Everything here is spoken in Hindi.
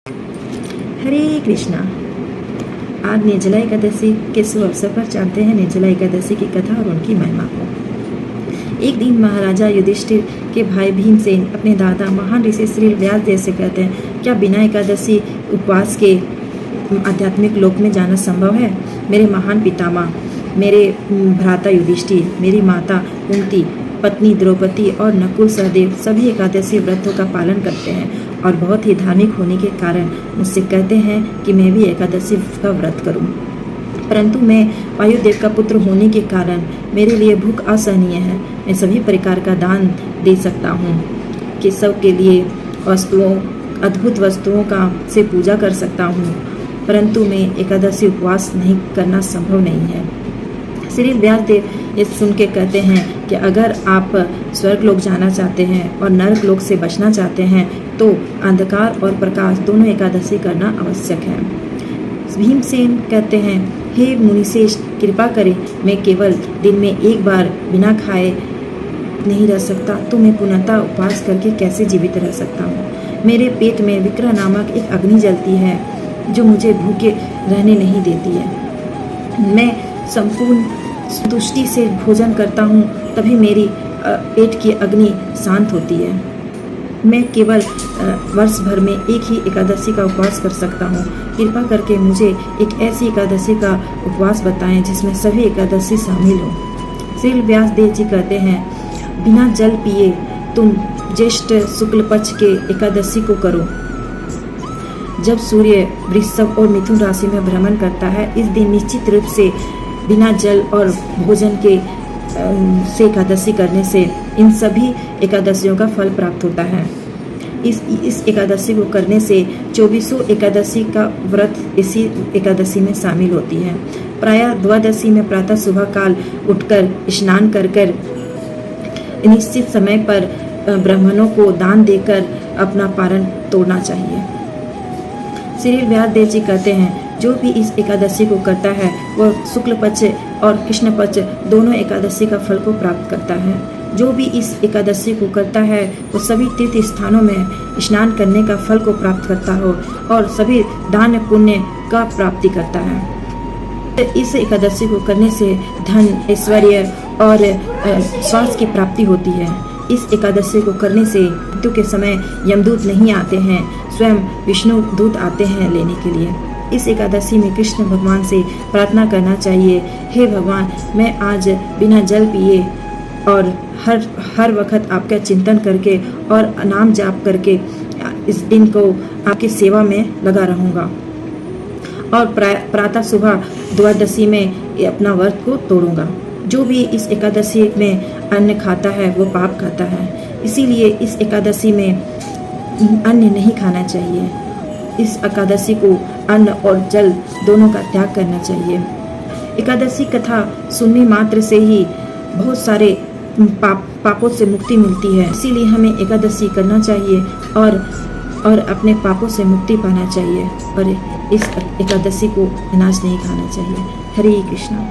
हरे कृष्णा। आज निर्जला एकादशी के शुभ अवसर पर जानते हैं निर्जला एकादशी की कथा और उनकी महिमा को। एक दिन महाराजा युधिष्ठिर के भाई भीमसेन अपने दादा महान ऋषि श्री व्यासदेव से कहते हैं, क्या बिना एकादशी उपवास के आध्यात्मिक लोक में जाना संभव है? मेरे महान पितामह, मेरे भ्राता युधिष्ठिर, मेरी माता कुंती, पत्नी द्रौपदी और नकुल सहदेव सभी एकादशी व्रतों का पालन करते हैं और बहुत ही धार्मिक होने के कारण मुझसे कहते हैं कि मैं भी एकादशी का व्रत करूं। परंतु मैं वायुदेव का पुत्र होने के कारण मेरे लिए भूख असहनीय है। मैं सभी प्रकार का दान दे सकता हूं, केशव के लिए वस्तुओं, अद्भुत वस्तुओं का से पूजा कर सकता हूं, परंतु मैं एकादशी उपवास नहीं करना संभव नहीं है। श्री व्यासदेव ये सुन के कहते हैं कि अगर आप स्वर्ग लोक जाना चाहते हैं और नरक लोक से बचना चाहते हैं तो अंधकार और प्रकाश दोनों एकादशी करना आवश्यक है। भीमसेन कहते हैं, हे मुनिश्रेष्ठ, कृपा करें, मैं केवल दिन में एक बार बिना खाए नहीं रह सकता, तो मैं पुनः उपवास करके कैसे जीवित रह सकता हूँ? मेरे पेट में विक्रह नामक एक अग्नि जलती है जो मुझे भूखे रहने नहीं देती है। मैं संपूर्ण संतुष्टि से भोजन करता हूँ, तभी मेरी पेट की अग्नि शांत होती है। मैं केवल वर्ष भर में एक ही एकादशी का उपवास कर सकता हूँ। कृपा करके मुझे एक ऐसी एकादशी का उपवास बताएं जिसमें सभी एकादशी शामिल हो। श्री व्यासदेव जी कहते हैं, बिना जल पिए तुम ज्येष्ठ शुक्ल पक्ष के एकादशी को करो। जब सूर्य वृषभ और मिथुन राशि में भ्रमण करता है, इस दिन निश्चित रूप से बिना जल और भोजन के से एकादशी करने से इन सभी एकादशियों का फल प्राप्त होता है। इस एकादशी को करने से 24 एकादशी का व्रत इसी एकादशी में शामिल होती है। प्रायः द्वादशी में प्रातः सुबह काल उठकर स्नान कर निश्चित समय पर ब्राह्मणों को दान देकर अपना पारण तोड़ना चाहिए। श्री व्यासदेव जी कहते हैं, जो भी इस एकादशी को करता है वह शुक्ल पक्ष और कृष्ण पक्ष दोनों एकादशी का फल को प्राप्त करता है। जो भी इस एकादशी को करता है वो सभी तीर्थ स्थानों में स्नान करने का फल को प्राप्त करता हो और सभी दान पुण्य का प्राप्ति करता है। इस एकादशी को करने से धन, ऐश्वर्य और स्वास्थ्य की प्राप्ति होती है। इस एकादशी को करने से मृत्यु के समय यमदूत नहीं आते हैं, स्वयं विष्णु दूत आते हैं लेने के लिए। इस एकादशी में कृष्ण भगवान से प्रार्थना करना चाहिए, हे भगवान, मैं आज बिना जल पिए और हर वक्त आपका चिंतन करके और नाम जाप करके इस दिन को आपकी सेवा में लगा रहूँगा और प्रातः सुबह द्वादशी में अपना व्रत को तोड़ूंगा। जो भी इस एकादशी में अन्न खाता है वो पाप खाता है, इसीलिए इस एकादशी में अन्न नहीं खाना चाहिए। इस एकादशी को अन्न और जल दोनों का त्याग करना चाहिए। एकादशी कथा सुनने मात्र से ही बहुत सारे पापों से मुक्ति मिलती है, इसीलिए हमें एकादशी करना चाहिए और अपने पापों से मुक्ति पाना चाहिए और इस एकादशी को विनाश नहीं खाना चाहिए। हरे कृष्णा।